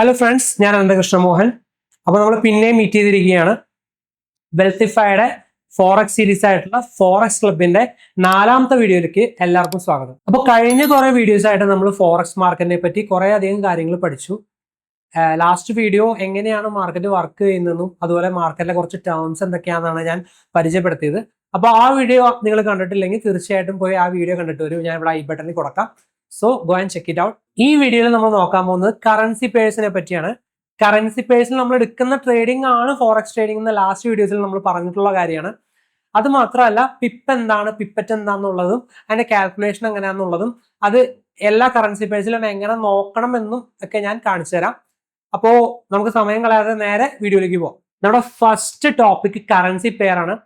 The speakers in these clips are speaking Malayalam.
ഹലോ ഫ്രണ്ട്സ്, ഞാൻ അനന്തകൃഷ്ണ മോഹൻ. അപ്പോൾ നമ്മൾ പിന്നെയും മീറ്റ് ചെയ്തിരിക്കുകയാണ്. വെൽത്തിഫൈയുടെ ഫോറക്സ് സീരീസ് ആയിട്ടുള്ള ഫോറക്സ് ക്ലബിന്റെ 4ാമത്തെ വീഡിയോയിലേക്ക് എല്ലാവർക്കും സ്വാഗതം. അപ്പോൾ കഴിഞ്ഞ കുറെ വീഡിയോസ് ആയിട്ട് നമ്മൾ ഫോറക്സ് മാർക്കറ്റിനെ പറ്റി കുറെ അധികം കാര്യങ്ങൾ പഠിച്ചു. ലാസ്റ്റ് വീഡിയോ എങ്ങനെയാണ് മാർക്കറ്റ് വർക്ക് ചെയ്യുന്നതെന്നും അതുപോലെ മാർക്കറ്റിലെ കുറച്ച് ടേംസ് എന്തൊക്കെയാണെന്നാണ് ഞാൻ പരിചയപ്പെടുത്തിയത്. അപ്പോൾ ആ വീഡിയോ നിങ്ങൾ കണ്ടിട്ടില്ലെങ്കിൽ തീർച്ചയായിട്ടും പോയി ആ വീഡിയോ കണ്ടിട്ട് വരും. ഞാൻ ഇവിടെ ഐ ബട്ടണിൽ കൊടുക്കാം. So go and check it out. ഈ വീഡിയോയിൽ നമ്മൾ നോക്കാൻ പോകുന്നത് കറൻസി പേഴ്സിനെ പറ്റിയാണ്. കറൻസി പേഴ്സിൽ നമ്മൾ എടുക്കുന്ന ട്രേഡിംഗ് ആണ് ഫോറക്സ് ട്രേഡിംഗ് എന്ന ലാസ്റ്റ് വീഡിയോസിൽ നമ്മൾ പറഞ്ഞിട്ടുള്ള കാര്യമാണ്. അത് മാത്രമല്ല, പിപ്പ് എന്താണ്, പിപ്പറ്റ് എന്താണെന്നുള്ളതും അതിന്റെ കാൽക്കുലേഷൻ എങ്ങനെയാണെന്നുള്ളതും അത് എല്ലാ കറൻസി പേഴ്സിലും എങ്ങനെ നോക്കണം എന്നും ഒക്കെ ഞാൻ കാണിച്ചു തരാം. അപ്പോ നമുക്ക് സമയം കളയാതെ നേരെ വീഡിയോയിലേക്ക് പോകാം. നമ്മുടെ ഫസ്റ്റ് ടോപ്പിക് കറൻസി പെയർ ആണ്.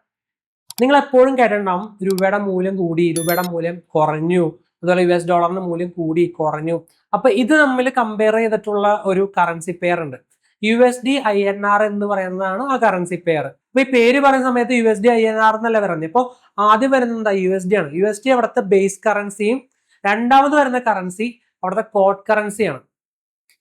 നിങ്ങൾ എപ്പോഴും കേട്ടിട്ടുണ്ടാവും രൂപയുടെ മൂല്യം കൂടി, രൂപയുടെ മൂല്യം കുറഞ്ഞു, അതുപോലെ US ഡോളറിന്റെ മൂല്യം കൂടി കുറഞ്ഞു. അപ്പൊ ഇത് തമ്മിൽ കമ്പയർ ചെയ്തിട്ടുള്ള ഒരു കറൻസി പെയർ ഉണ്ട്. USD-INR എന്ന് പറയുന്നതാണ് ആ കറൻസി പെയർ. അപ്പൊ ഈ പേര് പറയുന്ന സമയത്ത് USD-INR എന്നല്ല പറയുന്നത്. ഇപ്പൊ ആദ്യം വരുന്നത് എന്താ? USD ആണ്. USD അവിടുത്തെ ബേസ് കറൻസിയും രണ്ടാമത് വരുന്ന കറൻസി അവിടുത്തെ കോഡ് കറൻസിയാണ്.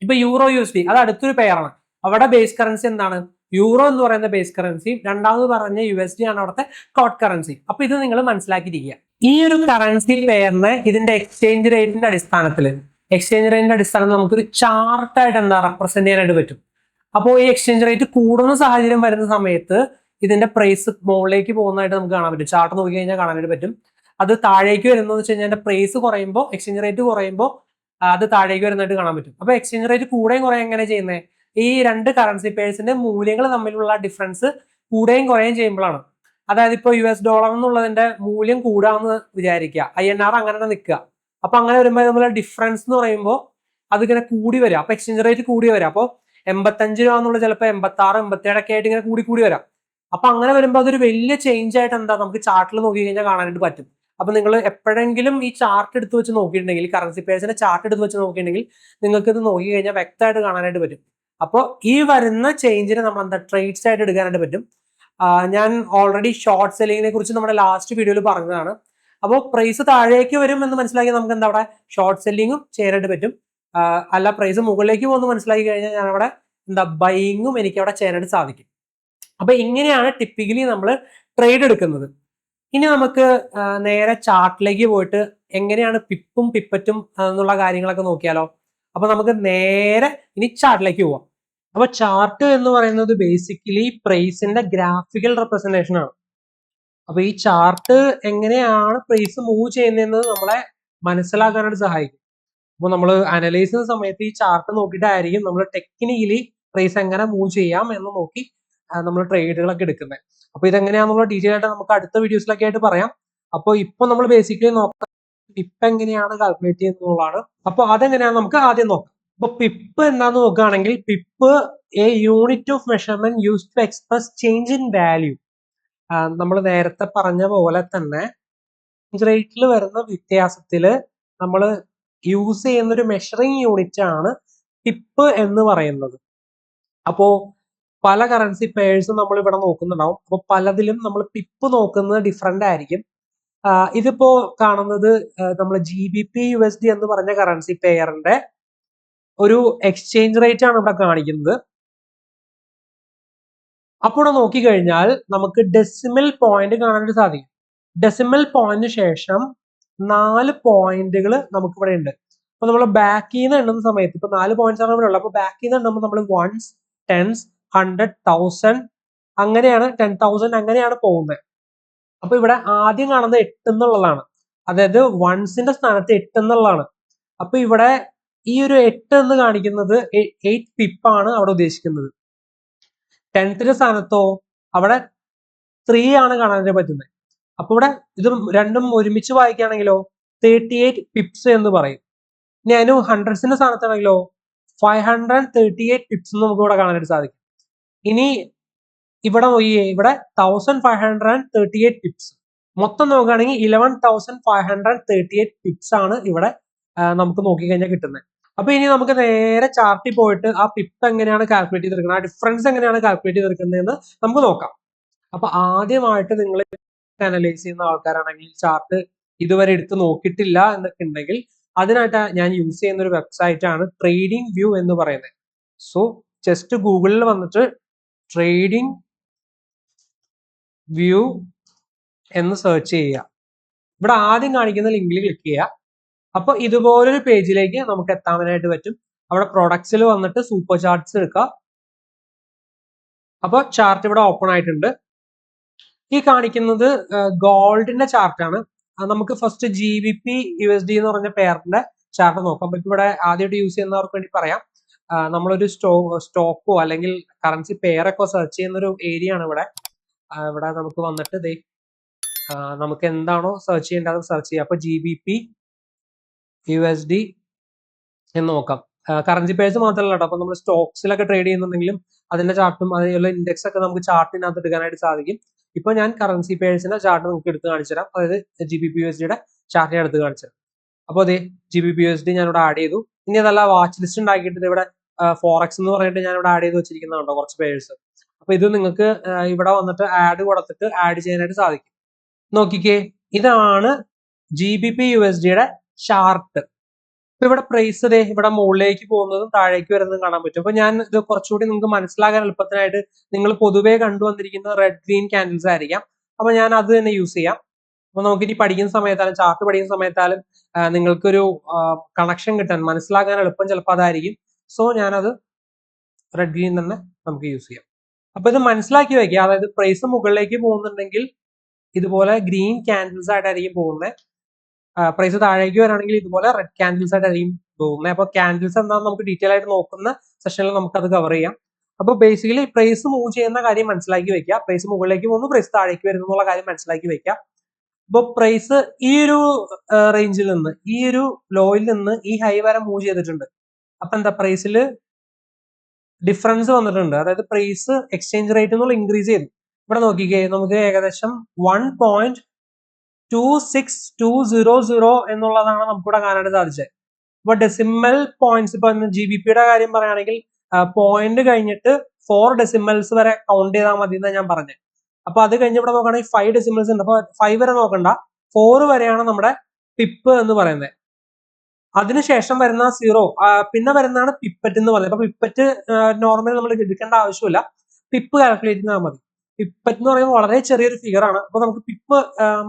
ഇപ്പൊ USD അത് അടുത്തൊരു പെയറാണ്. അവിടെ ബേസ് കറൻസി എന്താണ്? യൂറോ എന്ന് പറയുന്ന ബേസ് കറൻസി, രണ്ടാമത് പറഞ്ഞ USD ആണ് അവിടുത്തെ കോഡ് കറൻസി. അപ്പൊ ഇത് നിങ്ങൾ മനസ്സിലാക്കിയിരിക്കുക. ഈ ഒരു കറൻസി പെയറിനെ ഇതിന്റെ എക്സ്ചേഞ്ച് റേറ്റിന്റെ അടിസ്ഥാനത്തിൽ നമുക്കൊരു ചാർട്ടായിട്ട് എന്താ റെപ്രസെന്റ് ചെയ്യാനായിട്ട് പറ്റും. അപ്പോൾ ഈ എക്സ്ചേഞ്ച് റേറ്റ് കൂടുന്ന സാഹചര്യം വരുന്ന സമയത്ത് ഇതിന്റെ പ്രൈസ് മുകളിലേക്ക് പോകുന്നതായിട്ട് നമുക്ക് കാണാൻ പറ്റും. ചാർട്ട് നോക്കി കഴിഞ്ഞാൽ കാണാനായിട്ട് പറ്റും. അത് താഴേക്ക് വരുന്നതെന്ന് വെച്ച് കഴിഞ്ഞാൽ പ്രൈസ് കുറയുമ്പോൾ, എക്സ്ചേഞ്ച് റേറ്റ് കുറയുമ്പോൾ അത് താഴേക്ക് വരുന്നതായിട്ട് കാണാൻ പറ്റും. അപ്പൊ എക്സ്ചേഞ്ച് റേറ്റ് കൂടുകയും കുറയുകയും എങ്ങനെ ചെയ്യുന്നത്? ഈ രണ്ട് കറൻസി പെയർസിന്റെ മൂല്യങ്ങൾ തമ്മിലുള്ള ഡിഫറൻസ് കൂടുകയും കുറയുകയും ചെയ്യുമ്പോഴാണ്. അതായത് ഇപ്പോൾ US ഡോളർ എന്നുള്ളതിന്റെ മൂല്യം കൂടാന്ന് വിചാരിക്കുക, INR അങ്ങനെ തന്നെ നിൽക്കുക. അപ്പൊ അങ്ങനെ വരുമ്പോൾ നമ്മളെ ഡിഫറൻസ് എന്ന് പറയുമ്പോൾ അതിങ്ങനെ കൂടി വരിക. അപ്പൊ എക്സ്ചേഞ്ച് റേറ്റ് കൂടി വരാം. അപ്പോൾ 85 രൂപ എന്നുള്ളത് ചിലപ്പോൾ 86, 87 ഒക്കെ ആയിട്ട് ഇങ്ങനെ കൂടി വരാം. അപ്പൊ അങ്ങനെ വരുമ്പോൾ അതൊരു വലിയ ചേഞ്ച് ആയിട്ട് എന്താ നമുക്ക് ചാർട്ടിൽ നോക്കി കഴിഞ്ഞാൽ കാണാനായിട്ട് പറ്റും. അപ്പൊ നിങ്ങൾ എപ്പോഴെങ്കിലും ഈ ചാർട്ട് എടുത്ത് വെച്ച് നോക്കിയിട്ടുണ്ടെങ്കിൽ, കറൻസി പേഴ്സിന്റെ ചാർട്ട് എടുത്ത് വെച്ച് നോക്കിയിട്ടുണ്ടെങ്കിൽ നിങ്ങൾക്ക് ഇത് നോക്കി കഴിഞ്ഞാൽ വ്യക്തമായിട്ട് കാണാനായിട്ട് പറ്റും. അപ്പോൾ ഈ വരുന്ന ചേഞ്ചിനെ നമ്മൾ എന്താ ട്രേഡ്സ് ആയിട്ട് എടുക്കാനായിട്ട് പറ്റും. ഞാൻ ഓൾറെഡി ഷോർട്ട് സെല്ലിങ്ങിനെ കുറിച്ച് നമ്മുടെ ലാസ്റ്റ് വീഡിയോയിൽ പറഞ്ഞതാണ്. അപ്പോൾ പ്രൈസ് താഴേക്ക് വരും എന്ന് മനസ്സിലാക്കി നമുക്ക് എന്താ അവിടെ ഷോർട്ട് സെല്ലിങ്ങും ചെയ്യാനായിട്ട് പറ്റും. അല്ല, പ്രൈസ് മുകളിലേക്ക് പോകുന്നു മനസ്സിലാക്കി കഴിഞ്ഞാൽ ഞാൻ അവിടെ എന്താ ബൈയിങ്ങും എനിക്ക് അവിടെ ചെയ്യാനായിട്ട് സാധിക്കും. അപ്പൊ ഇങ്ങനെയാണ് ടിപ്പിക്കലി നമ്മൾ ട്രേഡ് എടുക്കുന്നത്. ഇനി നമുക്ക് നേരെ ചാർട്ടിലേക്ക് പോയിട്ട് എങ്ങനെയാണ് പിപ്പും പിപ്പറ്റും എന്നുള്ള കാര്യങ്ങളൊക്കെ നോക്കിയാലോ. അപ്പൊ നമുക്ക് നേരെ ഇനി ചാർട്ടിലേക്ക് പോവാം. അപ്പൊ ചാർട്ട് എന്ന് പറയുന്നത് ബേസിക്കലി പ്രൈസിന്റെ ഗ്രാഫിക്കൽ റെപ്രസെന്റേഷൻ ആണ്. അപ്പൊ ഈ ചാർട്ട് എങ്ങനെയാണ് പ്രൈസ് മൂവ് ചെയ്യുന്നതെന്ന് നമ്മളെ മനസ്സിലാക്കാനായിട്ട് സഹായിക്കും. അപ്പോൾ നമ്മൾ അനലൈസ് ചെയ്യുന്ന സമയത്ത് ഈ ചാർട്ട് നോക്കിയിട്ടായിരിക്കും നമ്മൾ ടെക്നിക്കലി പ്രൈസ് എങ്ങനെ മൂവ് ചെയ്യാം എന്ന് നോക്കി നമ്മൾ ട്രേഡുകളൊക്കെ എടുക്കുന്നത്. അപ്പൊ ഇതെങ്ങനെയാണെന്നുള്ള ഡീറ്റെയിൽ ആയിട്ട് നമുക്ക് അടുത്ത വീഡിയോസിലൊക്കെ ആയിട്ട് പറയാം. അപ്പോൾ ഇപ്പൊ നമ്മൾ ബേസിക്കലി നോക്കാം പിപ്പ് എങ്ങനെയാണ് കാൽക്കുലേറ്റ് ചെയ്യുന്നതാണ്. അപ്പൊ അതെങ്ങനെയാണ് നമുക്ക് ആദ്യം നോക്കാം. അപ്പൊ പിപ്പ് എന്താന്ന് നോക്കുകയാണെങ്കിൽ, pip a unit of measurement use to express change in value. നമ്മൾ നേരത്തെ പറഞ്ഞ പോലെ തന്നെ റേറ്റിൽ വരുന്ന വ്യത്യാസത്തില് നമ്മൾ യൂസ് ചെയ്യുന്ന ഒരു മെഷറിംഗ് യൂണിറ്റ് ആണ് പിപ്പ് എന്ന് പറയുന്നത്. അപ്പോ പല കറൻസി പെയർസും നമ്മൾ ഇവിടെ നോക്കുന്നുണ്ടാവും. അപ്പൊ പലതിലും നമ്മൾ പിപ്പ് നോക്കുന്നത് ഡിഫറെന്റ് ആയിരിക്കും. ഇതിപ്പോ കാണുന്നത് നമ്മൾ GBP USD എന്ന് പറഞ്ഞ കറൻസി പെയറിന്റെ ഒരു എക്സ്ചേഞ്ച് റേറ്റ് ആണ് ഇവിടെ കാണിക്കുന്നത്. അപ്പോൾ ഇവിടെ നോക്കിക്കഴിഞ്ഞാൽ നമുക്ക് ഡെസിമൽ പോയിന്റ് കാണാനായിട്ട് സാധിക്കും. ഡെസിമൽ പോയിന്റിന് ശേഷം 4 പോയിന്റുകൾ നമുക്ക് ഇവിടെ ഉണ്ട്. അപ്പൊ നമ്മൾ ബാക്കിൽ നിന്ന് എണ്ണുന്ന സമയത്ത് ഇപ്പൊ 4 പോയിന്റ്സ് ആണ് ഇവിടെ ഉള്ളത്. അപ്പൊ ബാക്കിൽ നിന്ന് എണ്ണുമ്പോൾ നമ്മൾ 1s, 10s, 100, 1000 അങ്ങനെയാണ്, 10,000 അങ്ങനെയാണ് പോകുന്നത്. അപ്പൊ ഇവിടെ ആദ്യം കാണുന്നത് 8 എന്നുള്ളതാണ്. അതായത് 1സിന്റെ സ്ഥാനത്ത് 8 എന്നുള്ളതാണ്. അപ്പൊ ഇവിടെ ഈ ഒരു 8 എന്ന് കാണിക്കുന്നത് 8 പിപ്പാണ് അവിടെ ഉദ്ദേശിക്കുന്നത്. 10th സ്ഥാനത്തോ അവിടെ 3 ആണ് കാണാനായിട്ട് പറ്റുന്നത്. അപ്പൊ ഇവിടെ ഇത് രണ്ടും ഒരുമിച്ച് വായിക്കുകയാണെങ്കിലോ 38 പിപ്സ് എന്ന് പറയും. ഇനി അതിന് 100സിന്റെ സ്ഥാനത്താണെങ്കിലോ 538 പിപ്സ് നമുക്ക് ഇവിടെ കാണാനായിട്ട് സാധിക്കും. ഇനി ഇവിടെ നോക്കിയേ, ഇവിടെ 1538 പിപ്സ്. മൊത്തം നോക്കുകയാണെങ്കിൽ 11,538 പിപ്സ് ആണ് ഇവിടെ നമുക്ക് നോക്കിക്കഴിഞ്ഞാൽ കിട്ടുന്നത്. അപ്പൊ ഇനി നമുക്ക് നേരെ ചാർട്ടിൽ പോയിട്ട് ആ പിപ്പ് എങ്ങനെയാണ് കാൽക്കുലേറ്റ് ചെയ്തെടുക്കുന്നത്, ആ ഡിഫറൻസ് എങ്ങനെയാണ് കാൽക്കുലേറ്റ് ചെയ്തെടുക്കുന്നതെന്ന് നമുക്ക് നോക്കാം. അപ്പൊ ആദ്യമായിട്ട് നിങ്ങൾ അനലൈസ് ചെയ്യുന്ന ആൾക്കാരാണെങ്കിൽ ചാർട്ട് ഇതുവരെ എടുത്ത് നോക്കിയിട്ടില്ല എന്നൊക്കെ ഉണ്ടെങ്കിൽ അതിനായിട്ട് ഞാൻ യൂസ് ചെയ്യുന്ന ഒരു വെബ്സൈറ്റ് ആണ് ട്രേഡിംഗ് വ്യൂ എന്ന് പറയുന്നത്. സോ ജസ്റ്റ് ഗൂഗിളിൽ വന്നിട്ട് ട്രേഡിംഗ് വ്യൂ എന്ന് സെർച്ച് ചെയ്യുക. ഇവിടെ ആദ്യം കാണിക്കുന്ന ലിങ്കിൽ ക്ലിക്ക് ചെയ്യുക. അപ്പൊ ഇതുപോലൊരു പേജിലേക്ക് നമുക്ക് എത്താനായിട്ട് പറ്റും. അവിടെ പ്രൊഡക്ട്സിൽ വന്നിട്ട് സൂപ്പർ ചാർട്ട്സ് എടുക്കുക. അപ്പൊ ചാർട്ട് ഇവിടെ ഓപ്പൺ ആയിട്ടുണ്ട്. ഈ കാണിക്കുന്നത് ഗോൾഡിന്റെ ചാർട്ടാണ്. നമുക്ക് ഫസ്റ്റ് GBP/USD എന്ന് പറഞ്ഞ പെയറിന്റെ ചാർട്ട് നോക്കാം. അപ്പൊ ഇവിടെ ആദ്യമായിട്ട് യൂസ് ചെയ്യുന്നവർക്ക് വേണ്ടി പറയാം. നമ്മളൊരു സ്റ്റോക്കോ അല്ലെങ്കിൽ കറൻസി പെയറൊക്കെ സെർച്ച് ചെയ്യുന്ന ഒരു ഏരിയ ആണ് ഇവിടെ. ഇവിടെ നമുക്ക് വന്നിട്ട് നമുക്ക് എന്താണോ സെർച്ച് ചെയ്യേണ്ടത് സെർച്ച് ചെയ്യാം. അപ്പൊ GBP/USD എന്ന് നോക്കാം. കറൻസി പേഴ്സ് മാത്രമല്ല കേട്ടോ. അപ്പൊ നമ്മൾ സ്റ്റോക്സിലൊക്കെ ട്രേഡ് ചെയ്യുന്നുണ്ടെങ്കിലും അതിന്റെ ചാർട്ടും അതേപോലെ ഇൻഡെക്സ് ഒക്കെ നമുക്ക് ചാർട്ടിനകത്ത് എടുക്കാനായിട്ട് സാധിക്കും. ഇപ്പൊ ഞാൻ കറൻസി പേഴ്സിന്റെ ചാർട്ട് നമുക്ക് എടുത്ത് കാണിച്ചു തരാം. അതായത് GBP/USDയുടെ ചാർട്ട് ഞാൻ എടുത്ത് കാണിച്ചു തരാം. അപ്പോൾ അതെ GBP/USD ഞാൻ ഇവിടെ ആഡ് ചെയ്തു. ഇനി അതല്ല വാച്ച് ലിസ്റ്റ് ഉണ്ടാക്കിയിട്ട് ഇവിടെ ഫോറക്സ് എന്ന് പറഞ്ഞിട്ട് ഞാൻ ഇവിടെ ആഡ് ചെയ്ത് വെച്ചിരിക്കുന്നുണ്ടോ കുറച്ച് പേഴ്സ്. അപ്പൊ ഇത് നിങ്ങൾക്ക് ഇവിടെ വന്നിട്ട് ആഡ് കൊടുത്തിട്ട് ആഡ് ചെയ്യാനായിട്ട് സാധിക്കും. നോക്കിക്കേ, ഇതാണ് GBP/USDയുടെ ചാർട്ട്. ഇപ്പൊ ഇവിടെ പ്രൈസ് ഇവിടെ മുകളിലേക്ക് പോകുന്നതും താഴേക്ക് വരുന്നതും കാണാൻ പറ്റും. അപ്പൊ ഞാൻ ഇത് കുറച്ചുകൂടി നിങ്ങൾക്ക് മനസ്സിലാകാൻ എളുപ്പത്തിനായിട്ട് നിങ്ങൾ പൊതുവേ കണ്ടുവന്നിരിക്കുന്ന റെഡ് ഗ്രീൻ ക്യാൻഡിൽസ് ആയിരിക്കാം. അപ്പൊ ഞാൻ അത് തന്നെ യൂസ് ചെയ്യാം. അപ്പൊ നമുക്ക് ഇനി പഠിക്കുന്ന സമയത്താലും ചാർട്ട് പഠിക്കുന്ന സമയത്താലും നിങ്ങൾക്കൊരു കണക്ഷൻ കിട്ടാൻ മനസ്സിലാക്കാൻ എളുപ്പം ചിലപ്പോൾ അതായിരിക്കും. സോ ഞാനത് റെഡ് ഗ്രീൻ തന്നെ നമുക്ക് യൂസ് ചെയ്യാം. അപ്പൊ ഇത് മനസ്സിലാക്കി വെക്കുക. അതായത് പ്രൈസ് മുകളിലേക്ക് പോകുന്നുണ്ടെങ്കിൽ ഇതുപോലെ ഗ്രീൻ ക്യാൻഡിൽസ് ആയിട്ടായിരിക്കും പോകുന്നത്. പ്രൈസ് താഴേക്ക് വരാണെങ്കിൽ ഇതുപോലെ റെഡ് ക്യാൻഡിൽസ് ആയിട്ടായിരിക്കും പോകുന്നത്. അപ്പൊ ക്യാൻഡിൽസ് എന്താണെന്ന് നമുക്ക് ഡീറ്റെയിൽ ആയിട്ട് നോക്കുന്ന സെഷനിൽ നമുക്ക് അത് കവർ ചെയ്യാം. അപ്പൊ ബേസിക്കലി പ്രൈസ് മൂവ് ചെയ്യുന്ന കാര്യം മനസ്സിലാക്കി വെക്കുക. പ്രൈസ് മുകളിലേക്ക് പോകുന്നു, പ്രൈസ് താഴേക്ക് വരുന്നു എന്നുള്ള കാര്യം മനസ്സിലാക്കി വെക്കുക. അപ്പൊ പ്രൈസ് ഈ ഒരു റേഞ്ചിൽ നിന്ന് ഈ ഒരു ലോയിൽ നിന്ന് ഈ ഹൈ വരെ മൂവ് ചെയ്തിട്ടുണ്ട്. അപ്പൊ എന്താ പ്രൈസിൽ ഡിഫറൻസ് വന്നിട്ടുണ്ട്. അതായത് പ്രൈസ് എക്സ്ചേഞ്ച് റേറ്റ് എന്നുള്ള ഇൻക്രീസ് ചെയ്തു. ഇവിടെ നോക്കിക്കേ, നമുക്ക് ഏകദേശം 1.26200 എന്നുള്ളതാണ് നമുക്കിവിടെ കാണാനായിട്ട് സാധിച്ചത്. ഇപ്പൊ ഡെസിമൽ പോയിന്റ്സ് ഇപ്പൊ GBPയുടെ കാര്യം പറയുകയാണെങ്കിൽ പോയിന്റ് കഴിഞ്ഞിട്ട് 4 ഡെസിമൽസ് വരെ കൗണ്ട് ചെയ്താൽ മതി എന്നാണ് ഞാൻ പറഞ്ഞത്. അപ്പൊ അത് കഴിഞ്ഞ് ഇവിടെ നോക്കുകയാണെങ്കിൽ 5 ഡെസിമൽസ് ഉണ്ട്. അപ്പൊ 5 വരെ നോക്കണ്ട, 4 വരെയാണ് നമ്മുടെ പിപ്പ് എന്ന് പറയുന്നത്. അതിനുശേഷം വരുന്ന 0 പിന്നെ വരുന്നതാണ് പിപ്പറ്റ് എന്ന് പറയുന്നത്. അപ്പൊ പിപ്പറ്റ് നോർമലി നമ്മൾ എടുക്കേണ്ട ആവശ്യമില്ല, പിപ്പ് കാൽക്കുലേറ്റ് ചെയ്താൽ മതി. പിപ്പറ്റ് എന്ന് പറയുമ്പോൾ വളരെ ചെറിയൊരു ഫിഗർ ആണ്. അപ്പൊ നമുക്ക് പിപ്പ്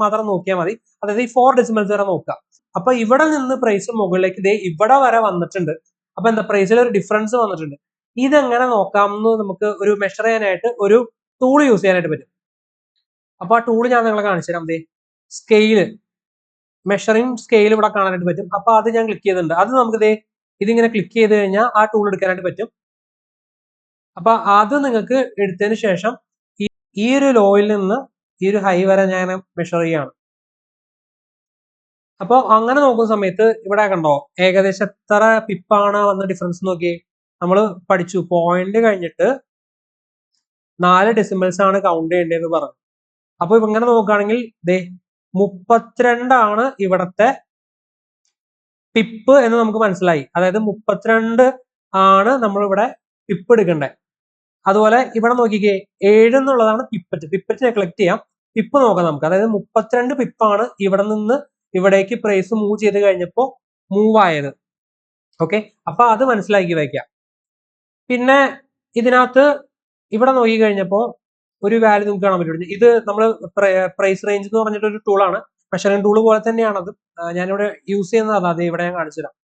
മാത്രം നോക്കിയാൽ മതി. അതായത് ഈ 4 ഡെസിമൽസ് വരെ നോക്കുക. അപ്പൊ ഇവിടെ നിന്ന് പ്രൈസ് മുകളിലേക്ക് ഇവിടെ വരെ വന്നിട്ടുണ്ട്. അപ്പൊ എന്താ പ്രൈസിൽ ഒരു ഡിഫറൻസ് വന്നിട്ടുണ്ട്. ഇതെങ്ങനെ നോക്കാം എന്ന് നമുക്ക് ഒരു മെഷർ ചെയ്യാനായിട്ട് ഒരു ടൂൾ യൂസ് ചെയ്യാനായിട്ട് പറ്റും. അപ്പൊ ആ ടൂൾ ഞാൻ നിങ്ങളെ കാണിച്ചു തരാം. സ്കെയില്, മെഷറിംഗ് സ്കെയിൽ ഇവിടെ കാണാനായിട്ട് പറ്റും. അപ്പൊ അത് ഞാൻ ക്ലിക്ക് ചെയ്തിട്ടുണ്ട്. അത് നമുക്ക് ഇതിങ്ങനെ ക്ലിക്ക് ചെയ്ത് കഴിഞ്ഞാൽ ആ ടൂൾ എടുക്കാനായിട്ട് പറ്റും. അപ്പൊ അത് നിങ്ങൾക്ക് എടുത്തതിന് ശേഷം ഈ ഒരു ലോയിൽ നിന്ന് ഈ ഒരു ഹൈ വരെ ഞാൻ മെഷർ ചെയ്യാണ്. അപ്പോൾ അങ്ങനെ നോക്കുന്ന സമയത്ത് ഇവിടെ കണ്ടോ ഏകദേശം എത്ര പിപ്പാണ് വന്ന ഡിഫറൻസ് നോക്കിയേ. നമ്മൾ പഠിച്ചു പോയിന്റ് കഴിഞ്ഞിട്ട് 4 ഡെസിമൽസ് ആണ് കൗണ്ട് ചെയ്യേണ്ടതെന്ന് പറഞ്ഞു. അപ്പൊ ഇങ്ങനെ നോക്കുകയാണെങ്കിൽ 32 ആണ് ഇവിടത്തെ പിപ്പ് എന്ന് നമുക്ക് മനസ്സിലായി. അതായത് 32 ആണ് നമ്മളിവിടെ പിപ്പ് എടുക്കേണ്ടത്. അതുപോലെ ഇവിടെ നോക്കിക്കേ 7 എന്നുള്ളതാണ് പിപ്പറ്റ്. പിപ്പറ്റിനെ കളക്ട് ചെയ്യാം, പിപ്പ് നോക്കാം നമുക്ക്. അതായത് 32 പിപ്പാണ് ഇവിടെ നിന്ന് ഇവിടേക്ക് പ്രൈസ് മൂവ് ചെയ്ത് കഴിഞ്ഞപ്പോൾ മൂവ് ആയത്. ഓക്കെ, അപ്പൊ അത് മനസ്സിലാക്കി വയ്ക്കാം. പിന്നെ ഇതിനകത്ത് ഇവിടെ നോക്കി കഴിഞ്ഞപ്പോൾ ഒരു വാല്യൂ നമുക്ക് കാണാൻ പറ്റും. ഇത് നമ്മൾ പ്രൈസ് റേഞ്ച് എന്ന് പറഞ്ഞിട്ട് ഒരു ടൂളാണ്, മെഷറിംഗ് ടൂൾ പോലെ തന്നെയാണത്. ഞാനിവിടെ യൂസ് ചെയ്യുന്നത് അത് ഇവിടെ ഞാൻ കാണിച്ചു തരാം.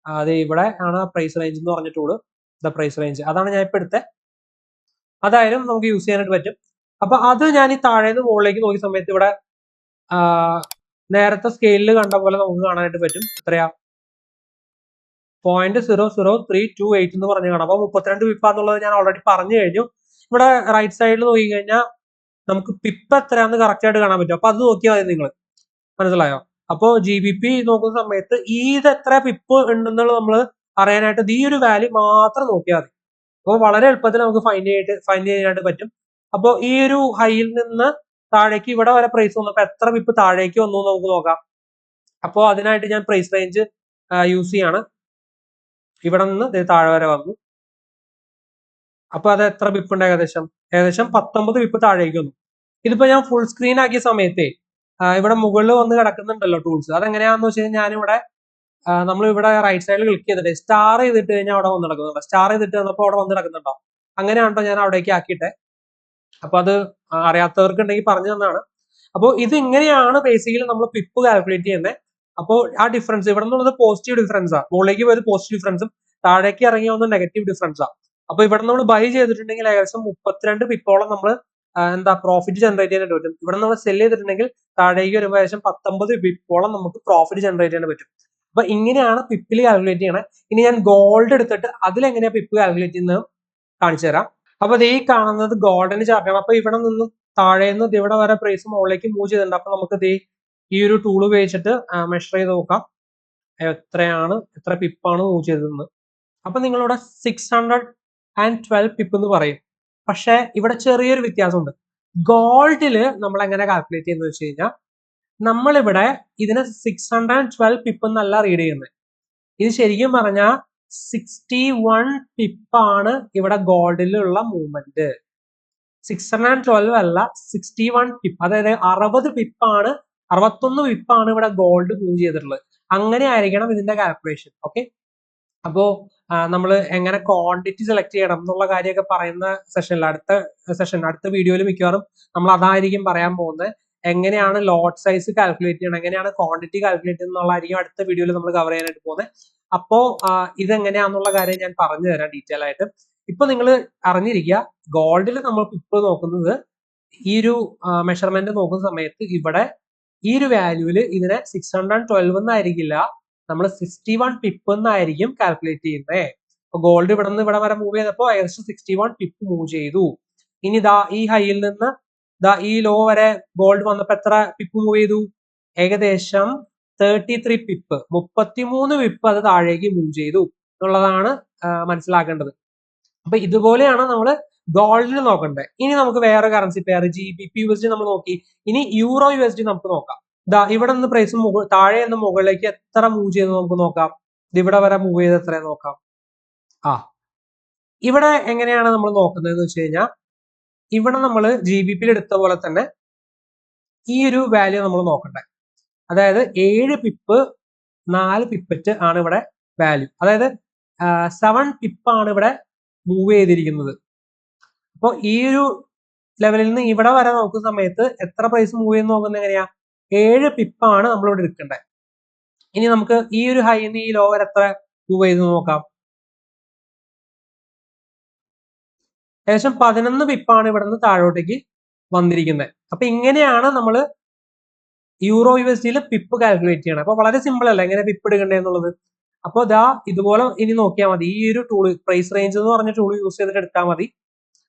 അത് ഇവിടെ ആണ് പ്രൈസ് റേഞ്ച് എന്ന് പറഞ്ഞ ടൂള്. ദ പ്രൈസ് റേഞ്ച് അതാണ് ഞാൻ ഇപ്പൊ എടുത്തത്. അതായാലും നമുക്ക് യൂസ് ചെയ്യാനായിട്ട് പറ്റും. അപ്പൊ അത് ഞാൻ ഈ താഴേന്ന് മുകളിലേക്ക് നോക്കിയ സമയത്ത് ഇവിടെ നേരത്തെ സ്കെയിലിൽ കണ്ട പോലെ നമുക്ക് കാണാനായിട്ട് പറ്റും. എത്രയാ 0.00328 എന്ന് പറഞ്ഞു കാണാം. അപ്പൊ 32 പിപ്പ എന്നുള്ളത് ഞാൻ ഓൾറെഡി പറഞ്ഞു കഴിഞ്ഞു. ഇവിടെ റൈറ്റ് സൈഡിൽ നോക്കി കഴിഞ്ഞാൽ നമുക്ക് പിപ്പ് എത്രയാന്ന് കറക്റ്റ് ആയിട്ട് കാണാൻ പറ്റും. അപ്പൊ അത് നോക്കിയാൽ മതി നിങ്ങൾ, മനസ്സിലായോ? അപ്പോ GBP നോക്കുന്ന സമയത്ത് ഇത് എത്ര പിപ്പ് ഉണ്ടെന്നുള്ളത് നമ്മൾ അറിയാനായിട്ട് ഈ ഒരു വാല്യൂ മാത്രം നോക്കിയാൽ മതി. അപ്പോൾ വളരെ എളുപ്പത്തിൽ നമുക്ക് ഫൈൻഡ് ചെയ്യാനായിട്ട് പറ്റും. അപ്പോൾ ഈ ഒരു ഹൈയിൽ നിന്ന് താഴേക്ക് ഇവിടെ വരെ പ്രൈസ് വന്നപ്പോൾ എത്ര പിപ്പ് താഴേക്ക് വന്നു നമുക്ക് നോക്കാം. അപ്പോൾ അതിനായിട്ട് ഞാൻ പ്രൈസ് റേഞ്ച് യൂസ് ചെയ്യാണ്. ഇവിടെ നിന്ന് താഴെ വരെ വന്നു. അപ്പൊ അത് എത്ര പിപ്പ് ഉണ്ട്? ഏകദേശം 19 പിപ്പ് താഴേക്ക് വന്നു. ഇതിപ്പോ ഞാൻ ഫുൾ സ്ക്രീൻ ആക്കിയ സമയത്തെ ഇവിടെ മുകളിൽ വന്ന് കിടക്കുന്നുണ്ടല്ലോ ടൂൾസ്. അതെങ്ങനെയാണെന്ന് വെച്ച് കഴിഞ്ഞാൽ ഞാനിവിടെ നമ്മൾ ഇവിടെ റൈറ്റ് സൈഡിൽ ക്ലിക്ക് ചെയ്തിട്ട് സ്റ്റാർ ചെയ്തിട്ട് കഴിഞ്ഞാൽ അവിടെ വന്ന് നടക്കുന്നുണ്ടോ, സ്റ്റാർ ചെയ്തിട്ട് വന്നപ്പോൾ അവിടെ വന്ന് നടക്കുന്നുണ്ടോ, അങ്ങനെയാണോ ഞാൻ അവിടേക്ക് ആക്കിയിട്ടെ. അപ്പൊ അത് അറിയാത്തവർക്ക് ഉണ്ടെങ്കിൽ പറഞ്ഞു തന്നാണ്. അപ്പോൾ ഇത് ഇങ്ങനെയാണ് ബേസിക്കലി നമ്മൾ പിപ്പ് കാൽക്കുലേറ്റ് ചെയ്യുന്നത്. അപ്പോൾ ആ ഡിഫറൻസ് ഇവിടെ നിന്നുള്ളത് പോസിറ്റീവ് ഡിഫറൻസാണ്, മുകളിലേക്ക് പോയത് പോസിറ്റീവ് ഡിഫറൻസും താഴേക്ക് ഇറങ്ങി വന്ന നെഗറ്റീവ് ഡിഫറൻസാണ്. അപ്പൊ ഇവിടെ നമ്മൾ ബൈ ചെയ്തിട്ടുണ്ടെങ്കിൽ ഏകദേശം 32 പിപ്പോളം നമ്മൾ എന്താ പ്രോഫിറ്റ് ജനറേറ്റ് ചെയ്യാനായിട്ട് പറ്റും. ഇവിടെ നമ്മൾ സെല് ചെയ്തിട്ടുണ്ടെങ്കിൽ താഴേക്ക് വരുമ്പോൾ ഏകദേശം 19 പിപ്പോളം നമുക്ക് പ്രോഫിറ്റ് ജനറേറ്റ് ചെയ്യാൻ പറ്റും. അപ്പൊ ഇങ്ങനെയാണ് പിപ്പിൽ കാൽക്കുലേറ്റ് ചെയ്യണത്. ഇനി ഞാൻ ഗോൾഡ് എടുത്തിട്ട് അതിലെങ്ങനെയാ പിപ്പ് കാൽക്കുലേറ്റ് ചെയ്യുന്നത് കാണിച്ചു തരാം. അപ്പൊ ഈ കാണുന്നത് ഗോൾഡിന് ചാർട്ടാണ്. അപ്പൊ ഇവിടെ നിന്ന് താഴേന്ന് ഇവിടെ വരെ പ്രൈസ് മുകളിലേക്ക് മൂവ് ചെയ്തിട്ടുണ്ട്. അപ്പൊ നമുക്ക് ഈ ഒരു ടൂൾ ഉപയോഗിച്ചിട്ട് മെഷർ ചെയ്ത് നോക്കാം എത്ര പിപ്പാണ് മൂവ് ചെയ്തതെന്ന്. അപ്പൊ നിങ്ങളിവിടെ 612 പിപ്പ് എന്ന് പറയും. പക്ഷെ ഇവിടെ ചെറിയൊരു വ്യത്യാസമുണ്ട്. ഗോൾഡില് നമ്മൾ എങ്ങനെ കാൽക്കുലേറ്റ് ചെയ്യുന്നത് വെച്ച് കഴിഞ്ഞാൽ നമ്മളിവിടെ ഇതിനെ 612 പിപ്പ് എന്നല്ല റീഡ് ചെയ്യുന്നത്. ഇത് ശരിക്കും പറഞ്ഞാൽ 61 പിപ്പാണ് ഇവിടെ ഗോൾഡിലുള്ള മൂവ്മെന്റ്. 612 അല്ല, 61 പിപ്പ്. അതായത് 60 പിപ്പാണ്, 61 പിപ്പാണ് ഇവിടെ ഗോൾഡ് മൂവ് ചെയ്തിട്ടുള്ളത്. അങ്ങനെ ആയിരിക്കണം ഇതിന്റെ കാൽക്കുലേഷൻ. ഓക്കെ, അപ്പോ നമ്മൾ എങ്ങനെ ക്വാണ്ടിറ്റി സെലക്ട് ചെയ്യണം എന്നുള്ള കാര്യമൊക്കെ പറയുന്ന സെഷനിൽ അടുത്ത വീഡിയോയിൽ മിക്കവാറും നമ്മൾ അതായിരിക്കും പറയാൻ പോകുന്നത്. എങ്ങനെയാണ് ലോട്ട് സൈസ് കാൽക്കുലേറ്റ് ചെയ്യണം, എങ്ങനെയാണ് ക്വാണ്ടിറ്റി കാൽക്കുലേറ്റ് ചെയ്യുന്നതായിരിക്കും അടുത്ത വീഡിയോയിൽ നമ്മൾ കവർ ചെയ്യാനായിട്ട് പോകുന്നത്. അപ്പോ ഇതെങ്ങനെയാന്നുള്ള കാര്യം ഞാൻ പറഞ്ഞു തരാം ഡീറ്റെയിൽ ആയിട്ട്. ഇപ്പൊ നിങ്ങൾ അറിഞ്ഞിരിക്കുക, ഗോൾഡിൽ നമ്മൾ ഇപ്പൊ നോക്കുന്നത് ഈ ഒരു മെഷർമെന്റ് നോക്കുന്ന സമയത്ത് ഇവിടെ ഈ ഒരു വാല്യൂല് ഇതിനെ 612 എന്നായിരിക്കില്ല, നമ്മൾ 61 പിപ്പ് എന്നായിരിക്കും കാൽക്കുലേറ്റ് ചെയ്യുന്നത്. അപ്പൊ ഗോൾഡ് ഇവിടെ നിന്ന് ഇവിടെ വരെ മൂവ് ചെയ്തപ്പോൾ ഏകദേശം 61 പിപ്പ് മൂവ് ചെയ്തു. ഇനി ഈ ഹൈയിൽ നിന്ന് ഈ ലോ വരെ ഗോൾഡ് വന്നപ്പോ എത്ര പിപ്പ് മൂവ് ചെയ്തു? ഏകദേശം 33 പിപ്പ്, 33 പിപ്പ് അത് താഴേക്ക് മൂവ് ചെയ്തു എന്നുള്ളതാണ് മനസ്സിലാക്കേണ്ടത്. അപ്പൊ ഇതുപോലെയാണ് നമ്മൾ ഗോൾഡിൽ നോക്കണ്ടേ. ഇനി നമുക്ക് വേറെ കറൻസി പെയർ GBP USD നമ്മൾ നോക്കി. ഇനി യൂറോ USD നമുക്ക് നോക്കാം. ഇവിടെ നിന്ന് പ്രൈസ് താഴെ നിന്ന് മുകളിലേക്ക് എത്ര മൂവ് ചെയ്ത് നമുക്ക് നോക്കാം. ഇവിടെ വരെ മൂവ് ചെയ്ത് എത്ര നോക്കാം. ഇവിടെ എങ്ങനെയാണ് നമ്മൾ നോക്കുന്നത് എന്ന് വെച്ച് കഴിഞ്ഞാൽ ഇവിടെ നമ്മൾ GBP എടുത്ത പോലെ തന്നെ ഈ ഒരു വാല്യൂ നമ്മൾ നോക്കണ്ടേ. അതായത് 7 പിപ്പ് 4 പിപ്പറ്റ് ആണ് ഇവിടെ വാല്യൂ. അതായത് 7 പിപ്പാണ് ഇവിടെ മൂവ് ചെയ്തിരിക്കുന്നത്. അപ്പോൾ ഈ ഒരു ലെവലിൽ നിന്ന് ഇവിടെ വരെ നോക്കുന്ന സമയത്ത് എത്ര പ്രൈസ് മൂവ് ചെയ്യുന്ന നോക്കുന്നത് എങ്ങനെയാ? 7 പിപ്പാണ് നമ്മളിവിടെ എടുക്കേണ്ടത്. ഇനി നമുക്ക് ഈ ഒരു ഹൈന്ന് ഈ ലോ വരെ എത്ര മൂവ് ചെയ്ത് നോക്കാം. ഏകദേശം 11 പിപ്പാണ് ഇവിടെ നിന്ന് താഴോട്ടേക്ക് വന്നിരിക്കുന്നത്. അപ്പൊ ഇങ്ങനെയാണ് നമ്മൾ യൂറോ USDയിൽ പിപ്പ് കാൽക്കുലേറ്റ് ചെയ്യണം. അപ്പൊ വളരെ സിമ്പിൾ അല്ല എങ്ങനെ പിപ്പ് എടുക്കണ്ടേ എന്നുള്ളത്. അപ്പോൾ ഇതുപോലെ ഇനി നോക്കിയാൽ മതി. ഈ ഒരു ടൂൾ പ്രൈസ് റേഞ്ച് എന്ന് പറഞ്ഞ ടൂൾ യൂസ് ചെയ്തിട്ട് എടുത്താൽ മതി,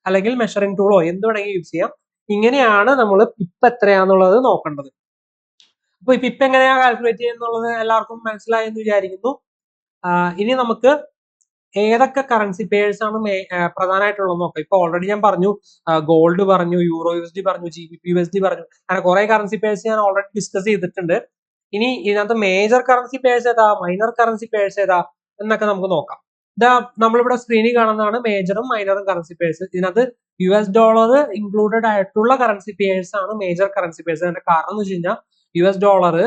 അല്ലെങ്കിൽ മെഷറിംഗ് ടൂളോ എന്ത് വേണമെങ്കിൽ യൂസ് ചെയ്യാം. ഇങ്ങനെയാണ് നമ്മൾ പിപ്പ് എത്രയാന്നുള്ളത് നോക്കേണ്ടത്. അപ്പൊ ഈ പിപ്പ് എങ്ങനെയാ കാൽക്കുലേറ്റ് ചെയ്യുന്നുള്ളത് എല്ലാവർക്കും മനസ്സിലായി എന്ന് വിചാരിക്കുന്നു. ഇനി നമുക്ക് ഏതൊക്കെ കറൻസി പെയർസ് ആണ് പ്രധാനമായിട്ടുള്ളത് നോക്കാം. ഇപ്പൊ ഓൾറെഡി ഞാൻ പറഞ്ഞു, ഗോൾഡ് പറഞ്ഞു, യൂറോ USD പറഞ്ഞു, GBP USD പറഞ്ഞു, അങ്ങനെ കുറെ കറൻസി പെയർസ് ഞാൻ ഓൾറെഡി ഡിസ്കസ് ചെയ്തിട്ടുണ്ട്. ഇനി ഇതിനകത്ത് മേജർ കറൻസി പെയർസ് ഏതാ, മൈനർ കറൻസി പെയർസ് ഏതാ എന്നൊക്കെ നമുക്ക് നോക്കാം. നമ്മളിവിടെ സ്ക്രീനിൽ കാണുന്നതാണ് മേജറും മൈനറും കറൻസി പെയർസ്. ഇതിനകത്ത് US ഡോളർ ഇൻക്ലൂഡഡ് ആയിട്ടുള്ള കറൻസി പെയർസ് ആണ് മേജർ കറൻസി പെയർസ്. അതിന്റെ കാരണം എന്ന് വെച്ച് കഴിഞ്ഞാൽ US ഡോളർ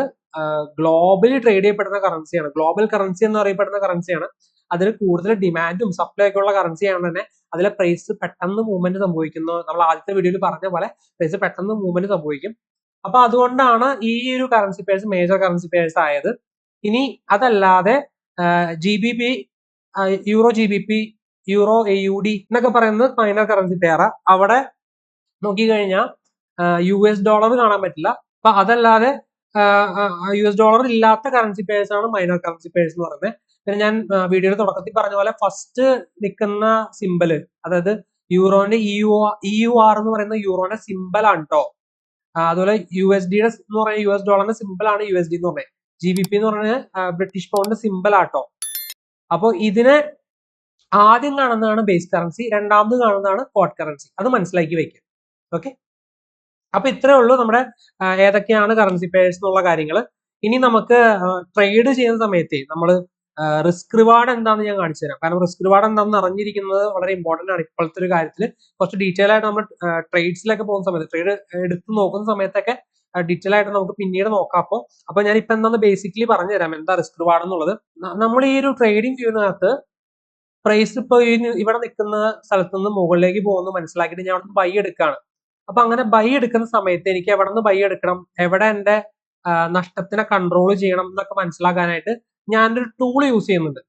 ഗ്ലോബലി ട്രേഡ് ചെയ്യപ്പെടുന്ന കറൻസിയാണ്, ഗ്ലോബൽ കറൻസി എന്ന് അറിയപ്പെടുന്ന കറൻസിയാണ്. അതിന് കൂടുതൽ ഡിമാൻഡും സപ്ലൈ ഒക്കെ ഉള്ള കറൻസിയാണ് തന്നെ. അതിലെ പ്രൈസ് പെട്ടെന്ന് മൂവ്മെന്റ് സംഭവിക്കുന്നു. നമ്മൾ ആദ്യത്തെ വീഡിയോയിൽ പറഞ്ഞ പോലെ പ്രൈസ് പെട്ടെന്ന് മൂവ്മെന്റ് സംഭവിക്കും. അപ്പൊ അതുകൊണ്ടാണ് ഈ ഒരു currency pairs major currency pairs ആയത്. ഇനി അതല്ലാതെ GBP, euro GBP, euro AUD എന്നൊക്കെ പറയുന്നത് മൈനർ കറൻസി പെയറാ. അവിടെ നോക്കിക്കഴിഞ്ഞാൽ US ഡോളർ കാണാൻ പറ്റില്ല. അപ്പൊ അതല്ലാതെ US ഡോളർ ഇല്ലാത്ത കറൻസി പെയർസ് ആണ് മൈനർ കറൻസി പെയർസ് എന്ന് പറയുന്നത്. പിന്നെ ഞാൻ വീഡിയോയുടെ തുടക്കത്തിൽ പറഞ്ഞ പോലെ ഫസ്റ്റ് നിൽക്കുന്ന സിമ്പല്, അതായത് യൂറോന്റെ EUR എന്ന് പറയുന്ന യൂറോന്റെ സിമ്പൽ ആണ് കേട്ടോ. അതുപോലെ USDയുടെ എന്ന് പറയുന്ന US ഡോളറിന്റെ സിമ്പിൾ ആണ് USD എന്ന് പറയുന്നത്. GBP എന്ന് പറയുന്നത് ബ്രിട്ടീഷ് പൗണ്ട് സിമ്പിൾ ആട്ടോ. അപ്പോൾ ഇതിനെ ആദ്യം കാണുന്നതാണ് ബേസ് കറൻസി, രണ്ടാമത് കാണുന്നതാണ് കോട്ട് കറൻസി. അത് മനസ്സിലാക്കി വെക്കുക. ഓക്കെ, അപ്പൊ ഇത്രേ ഉള്ളൂ നമ്മുടെ ഏതൊക്കെയാണ് കറൻസി പെയർസ് എന്നുള്ള കാര്യങ്ങൾ. ഇനി നമുക്ക് ട്രേഡ് ചെയ്യുന്ന സമയത്ത് നമ്മൾ റിസ്ക് റിവാർഡ് എന്താണെന്ന് ഞാൻ കാണിച്ചു തരാം. കാരണം റിസ്ക് റിവാർഡ് എന്താണെന്ന് അറിഞ്ഞിരിക്കുന്നത് വളരെ ഇമ്പോർട്ടന്റ് ആണ്. ഇപ്പോഴത്തെ ഒരു കാര്യത്തിൽ കുറച്ച് ഡീറ്റെയിൽ ആയിട്ട് നമ്മൾ ട്രേഡ്സിലൊക്കെ പോകുന്ന സമയത്ത്, ട്രേഡ് എടുത്ത് നോക്കുന്ന സമയത്തൊക്കെ ഡീറ്റെയിൽ ആയിട്ട് നമുക്ക് പിന്നീട് നോക്കാം. അപ്പൊ ഞാൻ ഇപ്പൊ എന്താന്ന് ബേസിക്കലി പറഞ്ഞുതരാം എന്താ റിസ്ക് റിവാർഡ് എന്നുള്ളത്. നമ്മൾ ഈ ഒരു ട്രേഡിംഗ് വ്യൂവിനകത്ത് പ്രൈസ് ഇപ്പൊ ഇവിടെ നിൽക്കുന്ന സ്ഥലത്ത് നിന്ന് മുകളിലേക്ക് പോകുന്നു മനസ്സിലാക്കിയിട്ട് ഞാൻ അവിടെ ബൈ എടുക്കുകയാണ്. അപ്പൊ അങ്ങനെ ബൈ എടുക്കുന്ന സമയത്ത് എനിക്ക് എവിടെ നിന്ന് ബൈ എടുക്കണം, എവിടെ എന്റെ നഷ്ടത്തിനെ കൺട്രോൾ ചെയ്യണം എന്നൊക്കെ മനസ്സിലാക്കാനായിട്ട് ഞാനൊരു ടൂൾ യൂസ് ചെയ്യുന്നുണ്ട്.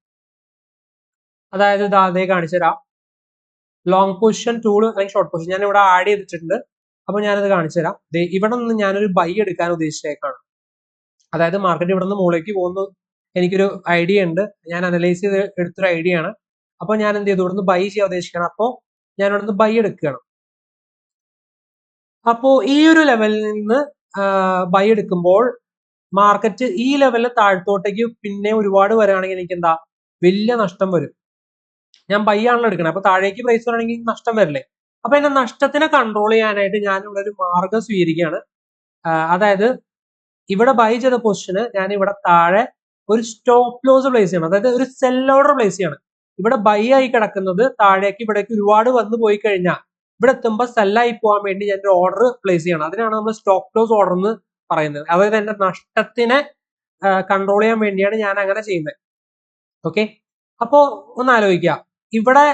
അതായത് അതേ കാണിച്ചു തരാം. ലോങ് പൊസിഷൻ ടൂൾ അല്ലെങ്കിൽ ഷോർട്ട് പൊസിഷൻ ഞാൻ ഇവിടെ ആഡ് ചെയ്തിട്ടുണ്ട്. അപ്പൊ ഞാനത് കാണിച്ചു തരാം. ഇവിടെ നിന്ന് ഞാനൊരു ബൈ എടുക്കാൻ ഉദ്ദേശിച്ചേക്കാണ്. അതായത് മാർക്കറ്റ് ഇവിടെ നിന്ന് മുകളിലേക്ക് പോകുന്നു എനിക്കൊരു ഐഡിയ ഉണ്ട്, ഞാൻ അനലൈസ് ചെയ്ത് എടുത്തൊരു ഐഡിയ ആണ്. അപ്പൊ ഞാൻ എന്ത് ചെയ്തു, ഇവിടുന്ന് ബൈ ചെയ്യാൻ ഉദ്ദേശിക്കണം. അപ്പോ ഞാൻ ഇവിടുന്ന് ബൈ എടുക്കുകയാണ്. അപ്പോ ഈ ഒരു ലെവലിൽ നിന്ന് ബൈ എടുക്കുമ്പോൾ മാർക്കറ്റ് ഈ ലെവലിൽ താഴത്തോട്ടേക്ക് പിന്നെ ഒരുപാട് വരികയാണെങ്കിൽ എനിക്ക് എന്താ വലിയ നഷ്ടം വരും. ഞാൻ ബൈ ആണല്ലോ എടുക്കണം, അപ്പൊ താഴേക്ക് പ്രൈസ് വരണമെങ്കിൽ നഷ്ടം വരില്ലേ. അപ്പൊ എന്റെ നഷ്ടത്തിനെ കൺട്രോൾ ചെയ്യാനായിട്ട് ഞാൻ ഇവിടെ ഒരു മാർഗം സ്വീകരിക്കുകയാണ്. അതായത് ഇവിടെ ബൈ ചെയ്ത പൊസിഷന് ഞാൻ ഇവിടെ താഴെ ഒരു സ്റ്റോപ്പ് ലോസ് പ്ലേസ് ചെയ്യണം, അതായത് ഒരു സെൽ ഓർഡർ പ്ലേസ് ചെയ്യണം. ഇവിടെ ബൈ ആയി കിടക്കുന്നത് താഴേക്ക് ഇവിടേക്ക് ഒരുപാട് വന്നു പോയി കഴിഞ്ഞാൽ ഇവിടെ എത്തുമ്പോൾ സെല്ലായി പോകാൻ വേണ്ടി ഞാൻ ഒരു ഓർഡർ പ്ലേസ് ചെയ്യണം. അതിനാണ് നമ്മൾ സ്റ്റോപ്പ് ലോസ് ഓർഡർ എന്ന് പറയുന്നത്. അതായത് എന്റെ നഷ്ടത്തിനെ കൺട്രോൾ ചെയ്യാൻ വേണ്ടിയാണ് ഞാൻ അങ്ങനെ ചെയ്യുന്നത്. ഓക്കെ, അപ്പോ ഒന്ന് ആലോചിക്കുക, ഇവിടെ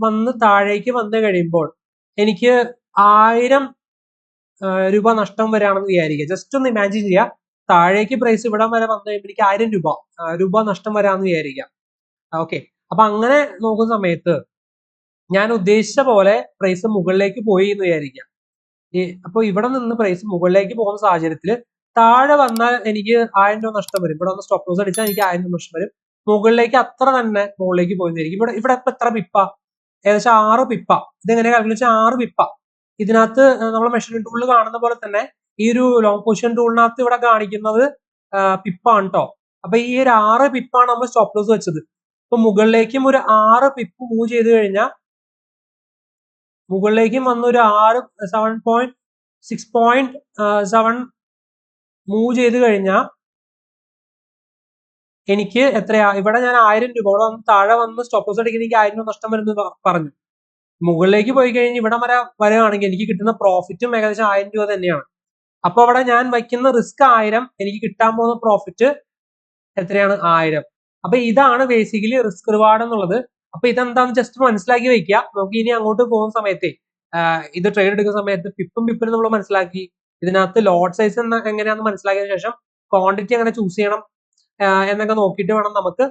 വന്ന് താഴേക്ക് വന്നു കഴിയുമ്പോൾ എനിക്ക് 1000 രൂപ നഷ്ടം വരികയാണെന്ന് വിചാരിക്കുക. ജസ്റ്റ് ഒന്ന് ഇമാജിൻ ചെയ്യുക, താഴേക്ക് പ്രൈസ് ഇവിടം വരെ വന്നു കഴിയുമ്പോൾ എനിക്ക് 1000 രൂപ നഷ്ടം വരാമെന്ന് വിചാരിക്കുക. ഓക്കെ, അപ്പൊ അങ്ങനെ നോക്കുന്ന സമയത്ത് ഞാൻ ഉദ്ദേശിച്ച പോലെ പ്രൈസ് മുകളിലേക്ക് പോയി എന്ന് വിചാരിക്കാം. അപ്പൊ ഇവിടെ നിന്ന് പ്രൈസ് മുകളിലേക്ക് പോകുന്ന സാഹചര്യത്തിൽ താഴെ വന്നാൽ എനിക്ക് 1000 രൂപ നഷ്ടം വരും. ഇവിടെ ഒന്ന് സ്റ്റോപ്പ് ലോസ് അടിച്ചാൽ എനിക്ക് 1000 രൂപ നഷ്ടം വരും. മുകളിലേക്ക് അത്ര തന്നെ മുകളിലേക്ക് പോയിരിക്കും. ഇവിടെ ഇപ്പൊ എത്ര പിപ്പ, ഏകദേശം 6 പിപ്പ. ഇതെങ്ങനെ കാൽക്കുലേറ്റ് 6 പിപ്പ. ഇതിനകത്ത് നമ്മൾ മെഷർമെന്റ് ടൂളിൽ കാണുന്ന പോലെ തന്നെ ഈ ഒരു ലോങ് പൊസിഷൻ ടൂളിനകത്ത് ഇവിടെ കാണിക്കുന്നത് പിപ്പാണ് കേട്ടോ. അപ്പൊ ഈ ഒരു 6 പിപ്പാണ് നമ്മൾ സ്റ്റോപ്പ് ലോസ് വെച്ചത്. ഇപ്പൊ മുകളിലേക്കും ഒരു 6 പിപ്പ് മൂവ് ചെയ്ത് കഴിഞ്ഞാൽ മുകളിലേക്കും വന്ന് ഒരു 7.6.7 മൂവ് ചെയ്ത് കഴിഞ്ഞാൽ എനിക്ക് എത്രയാ, ഇവിടെ ഞാൻ 1000 രൂപ, ഇവിടെ വന്ന് താഴെ വന്ന് സ്റ്റോപ്പ് ലോസ് അടിക്കുന്ന എനിക്ക് 1000 രൂപ നഷ്ടം വരുന്നത് പറഞ്ഞു. മുകളിലേക്ക് പോയി കഴിഞ്ഞ് ഇവിടെ വരെ വരികയാണെങ്കിൽ എനിക്ക് കിട്ടുന്ന പ്രോഫിറ്റും ഏകദേശം 1000 രൂപ തന്നെയാണ്. അപ്പൊ അവിടെ ഞാൻ വയ്ക്കുന്ന റിസ്ക് 1000, എനിക്ക് കിട്ടാൻ പോകുന്ന പ്രോഫിറ്റ് എത്രയാണ്, 1000. അപ്പൊ ഇതാണ് ബേസിക്കലി റിസ്ക് റിവാർഡ് എന്നുള്ളത്. അപ്പൊ ഇതെന്താന്ന് ജസ്റ്റ് മനസ്സിലാക്കി വെക്കുക. നമുക്ക് ഇനി അങ്ങോട്ട് പോകുന്ന സമയത്തെ ഇത് ട്രേഡ് എടുക്കുന്ന സമയത്ത് പിപ്പിനും നമ്മൾ മനസ്സിലാക്കി. ഇതിനകത്ത് ലോട്ട് സൈസ് എങ്ങനെയാണെന്ന് മനസ്സിലാക്കിയതിനു ശേഷം ക്വാണ്ടിറ്റി എങ്ങനെ ചൂസ് ചെയ്യണം എന്നൊക്കെ നോക്കിയിട്ട് വേണം നമുക്ക്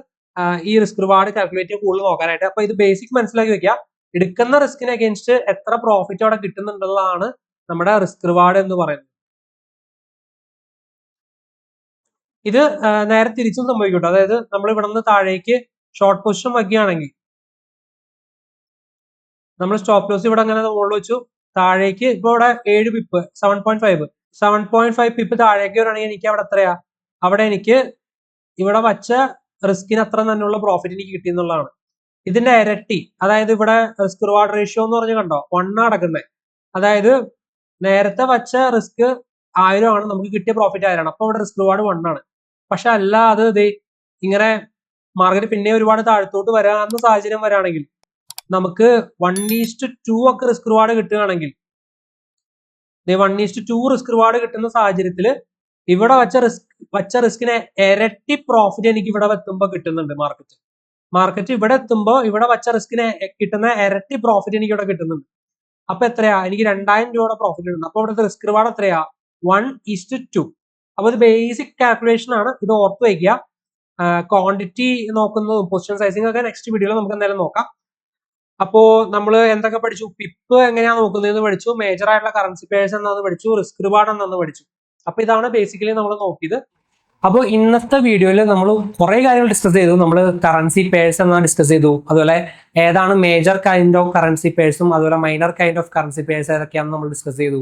ഈ റിസ്ക് റിവാർഡ് കാൽക്കുലേറ്റ് ചെയ്യാൻ കൂടുതൽ നോക്കാനായിട്ട്. അപ്പൊ ഇത് ബേസിക് മനസ്സിലാക്കി വെക്കുക. എടുക്കുന്ന റിസ്കിന് അഗേൻസ്റ്റ് എത്ര പ്രോഫിറ്റ് അവിടെ കിട്ടുന്നുണ്ടെന്നുള്ളതാണ് നമ്മുടെ റിസ്ക് റിവാർഡ് എന്ന് പറയുന്നത്. ഇത് നേരെ തിരിച്ചും സംഭവിക്കട്ടെ. അതായത് നമ്മൾ ഇവിടെ നിന്ന് താഴേക്ക് ഷോർട്ട് പൊസിഷൻ വയ്ക്കുകയാണെങ്കിൽ നമ്മൾ സ്റ്റോപ്പ് ലോസ് ഇവിടെ അങ്ങനെ മുകളിൽ വെച്ചു, താഴേക്ക് ഇപ്പൊ ഇവിടെ 7 പിപ്പ് 7.5 പിപ്പ് താഴേക്ക് വരികയാണെങ്കിൽ എനിക്ക് അവിടെ എത്രയാ, അവിടെ എനിക്ക് ഇവിടെ വച്ച റിസ്കിന് അത്ര തന്നെയുള്ള പ്രോഫിറ്റ് എനിക്ക് കിട്ടിയെന്നുള്ളതാണ്. ഇതിന്റെ ഇരട്ടി, അതായത് ഇവിടെ റിസ്ക് റിവാർഡ് റേഷ്യോ എന്ന് പറഞ്ഞ് കണ്ടോ 1 നടക്കുന്നത്. അതായത് നേരത്തെ വച്ച റിസ്ക് 1000 ആണ്, നമുക്ക് കിട്ടിയ പ്രോഫിറ്റ് 1000 ആണ്. അപ്പൊ ഇവിടെ റിസ്ക് റിവാർഡ് 1 ആണ്. പക്ഷെ അല്ല, അത് ഇങ്ങനെ മാർക്കറ്റ് പിന്നെ ഒരുപാട് താഴത്തോട്ട് വരാവുന്ന സാഹചര്യം വരാണെങ്കിൽ നമുക്ക് 1:2 ഒക്കെ റിസ്ക് റിവാർഡ് കിട്ടുകയാണെങ്കിൽ 1:2 റിസ്ക് റിവാർഡ് കിട്ടുന്ന സാഹചര്യത്തിൽ ഇവിടെ വച്ച റിസ്കിനെ ഇരട്ടി പ്രോഫിറ്റ് എനിക്ക് ഇവിടെ എത്തുമ്പോൾ കിട്ടുന്നുണ്ട്. മാർക്കറ്റ് ഇവിടെ എത്തുമ്പോൾ ഇവിടെ വച്ച റിസ്കിനെ കിട്ടുന്ന ഇരട്ടി പ്രോഫിറ്റ് എനിക്ക് ഇവിടെ കിട്ടുന്നുണ്ട്. അപ്പൊ എത്രയാ, എനിക്ക് 2000 രൂപയുടെ പ്രോഫിറ്റ് കിട്ടുന്നു. അപ്പൊ ഇവിടുത്തെ റിസ്ക് റിവാർഡ് എത്രയാ, 1:2. അപ്പൊ ഇത് ബേസിക് കാൽക്കുലേഷൻ ആണ്, ഇത് ഓർത്ത് വയ്ക്കുക. ക്വാണ്ടിറ്റി നോക്കുന്നതും പൊസിഷൻ സൈസിങ് ഒക്കെ നെക്സ്റ്റ് വീഡിയോയിൽ നമുക്ക് എന്തായാലും നോക്കാം. അപ്പോ നമ്മൾ എന്തൊക്കെ പഠിച്ചു, പിപ്പ് എങ്ങനെയാ നോക്കുന്നതെന്ന് പഠിച്ചു, മേജർ ആയിട്ടുള്ള കറൻസി പേഴ്സ് എന്താന്ന് പഠിച്ചു, റിസ്ക് റിവാർഡ് എന്താന്ന് പഠിച്ചു. അപ്പൊ ഇതാണ് ബേസിക്കലി നമ്മൾ നോക്കിയത്. അപ്പോൾ ഇന്നത്തെ വീഡിയോയിൽ നമ്മൾ കുറെ കാര്യങ്ങൾ ഡിസ്കസ് ചെയ്തു. നമ്മൾ കറൻസി പേഴ്സ് എന്നാണ് ഡിസ്കസ് ചെയ്തു, അതുപോലെ ഏതാണ് മേജർ കൈൻഡ് ഓഫ് കറൻസി പേഴ്സും അതുപോലെ minor kind of currency purse ഏതൊക്കെയാണെന്ന് നമ്മൾ ഡിസ്കസ് ചെയ്തു.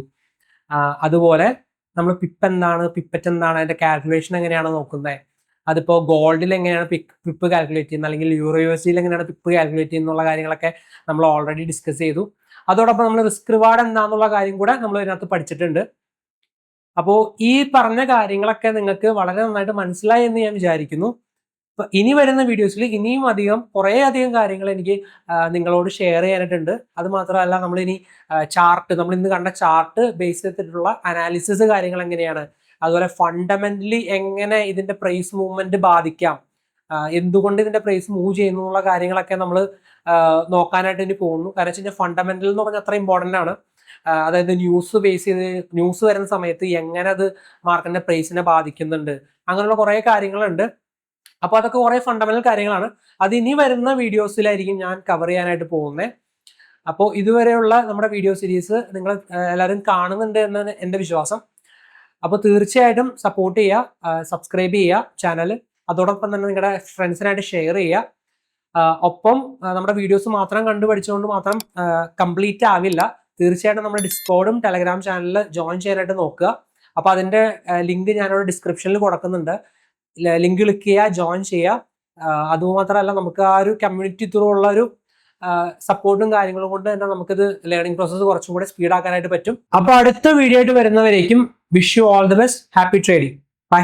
അതുപോലെ നമ്മൾ പിപ്പ് എന്താണ്, പിപ്പറ്റ് എന്താണ്, അതിന്റെ കാൽക്കുലേഷൻ എങ്ങനെയാണ് നോക്കുന്നത്, അതിപ്പോൾ ഗോൾഡിൽ എങ്ങനെയാണ് പിപ്പ് കാൽക്കുലേറ്റ് ചെയ്യുന്നത്, അല്ലെങ്കിൽ USD എങ്ങനെയാണ് പിപ്പ് കാൽക്കുലേറ്റ് ചെയ്യുന്നുള്ള കാര്യങ്ങളൊക്കെ നമ്മൾ ഓൾറെഡി ഡിസ്കസ് ചെയ്തു. അതോടൊപ്പം നമ്മൾ റിസ്ക് റിവാർഡ് എന്താണെന്നുള്ള കാര്യം കൂടെ നമ്മൾ ഇതിനകത്ത് പഠിച്ചിട്ടുണ്ട്. അപ്പോൾ ഈ പറഞ്ഞ കാര്യങ്ങളൊക്കെ നിങ്ങൾക്ക് വളരെ നന്നായിട്ട് മനസ്സിലായി എന്ന് ഞാൻ വിചാരിക്കുന്നു. ഇനി വരുന്ന വീഡിയോസിൽ ഇനിയും കുറേ അധികം കാര്യങ്ങൾ എനിക്ക് നിങ്ങളോട് ഷെയർ ചെയ്യാനായിട്ടുണ്ട്. അത് മാത്രമല്ല നമ്മളിനി നമ്മൾ ഇന്ന് കണ്ട ചാർട്ട് ബേസ് ചെയ്തിട്ടുള്ള അനാലിസിസ് കാര്യങ്ങൾ എങ്ങനെയാണ്, അതുപോലെ ഫണ്ടമെന്റലി എങ്ങനെ ഇതിന്റെ പ്രൈസ് മൂവ്മെന്റ് ബാധിക്കാം, എന്തുകൊണ്ട് ഇതിന്റെ പ്രൈസ് മൂവ് ചെയ്യുന്നു എന്നുള്ള കാര്യങ്ങളൊക്കെ നമ്മൾ നോക്കാനായിട്ട് ഇനി പോകുന്നു. കാരണം വെച്ച് കഴിഞ്ഞാൽ ഫണ്ടമെന്റൽ എന്ന് പറഞ്ഞാൽ അത്ര ഇമ്പോർട്ടൻ്റ് ആണ്. അതായത് ന്യൂസ് ബേസ് ചെയ്ത് ന്യൂസ് വരുന്ന സമയത്ത് എങ്ങനെ അത് മാർക്കറ്റിന്റെ പ്രൈസിനെ ബാധിക്കുന്നുണ്ട്, അങ്ങനെയുള്ള കുറേ കാര്യങ്ങളുണ്ട്. അപ്പോൾ അതൊക്കെ കുറേ ഫണ്ടമെന്റൽ കാര്യങ്ങളാണ്. അത് ഇനി വരുന്ന വീഡിയോസിലായിരിക്കും ഞാൻ കവർ ചെയ്യാനായിട്ട് പോകുന്നത്. അപ്പോൾ ഇതുവരെയുള്ള നമ്മുടെ വീഡിയോ സീരീസ് നിങ്ങൾ എല്ലാവരും കാണുന്നുണ്ട് എന്നാണ് എൻ്റെ വിശ്വാസം. അപ്പോൾ തീർച്ചയായിട്ടും സപ്പോർട്ട് ചെയ്യുക, സബ്സ്ക്രൈബ് ചെയ്യുക ചാനൽ. അതോടൊപ്പം തന്നെ നിങ്ങളുടെ ഫ്രണ്ട്സിനായിട്ട് ഷെയർ ചെയ്യുക. ഒപ്പം നമ്മുടെ വീഡിയോസ് മാത്രം കണ്ടു പഠിച്ചുകൊണ്ട് മാത്രം കംപ്ലീറ്റ് ആവില്ല. തീർച്ചയായിട്ടും നമ്മുടെ ഡിസ്കോർഡും ടെലഗ്രാം ചാനലിൽ ജോയിൻ ചെയ്യാനായിട്ട് നോക്കുക. അപ്പോൾ അതിൻ്റെ ലിങ്ക് ഞാനിവിടെ ഡിസ്ക്രിപ്ഷനിൽ കൊടുക്കുന്നുണ്ട്. ലിങ്ക് ക്ലിക്ക് ചെയ്യുക, ജോയിൻ ചെയ്യുക. അതുമാത്രമല്ല നമുക്ക് ആ ഒരു കമ്മ്യൂണിറ്റി ത്രൂ ഉള്ള ഒരു സപ്പോർട്ടും കാര്യങ്ങളും കൊണ്ട് തന്നെ നമുക്കിത് ലേണിംഗ് പ്രോസസ്സ് കുറച്ചും കൂടെ സ്പീഡ് ആക്കാനായിട്ട് പറ്റും. അപ്പോൾ അടുത്ത വീഡിയോ ആയിട്ട് വരുന്നവരേക്കും wish you all the best. Happy trading. By.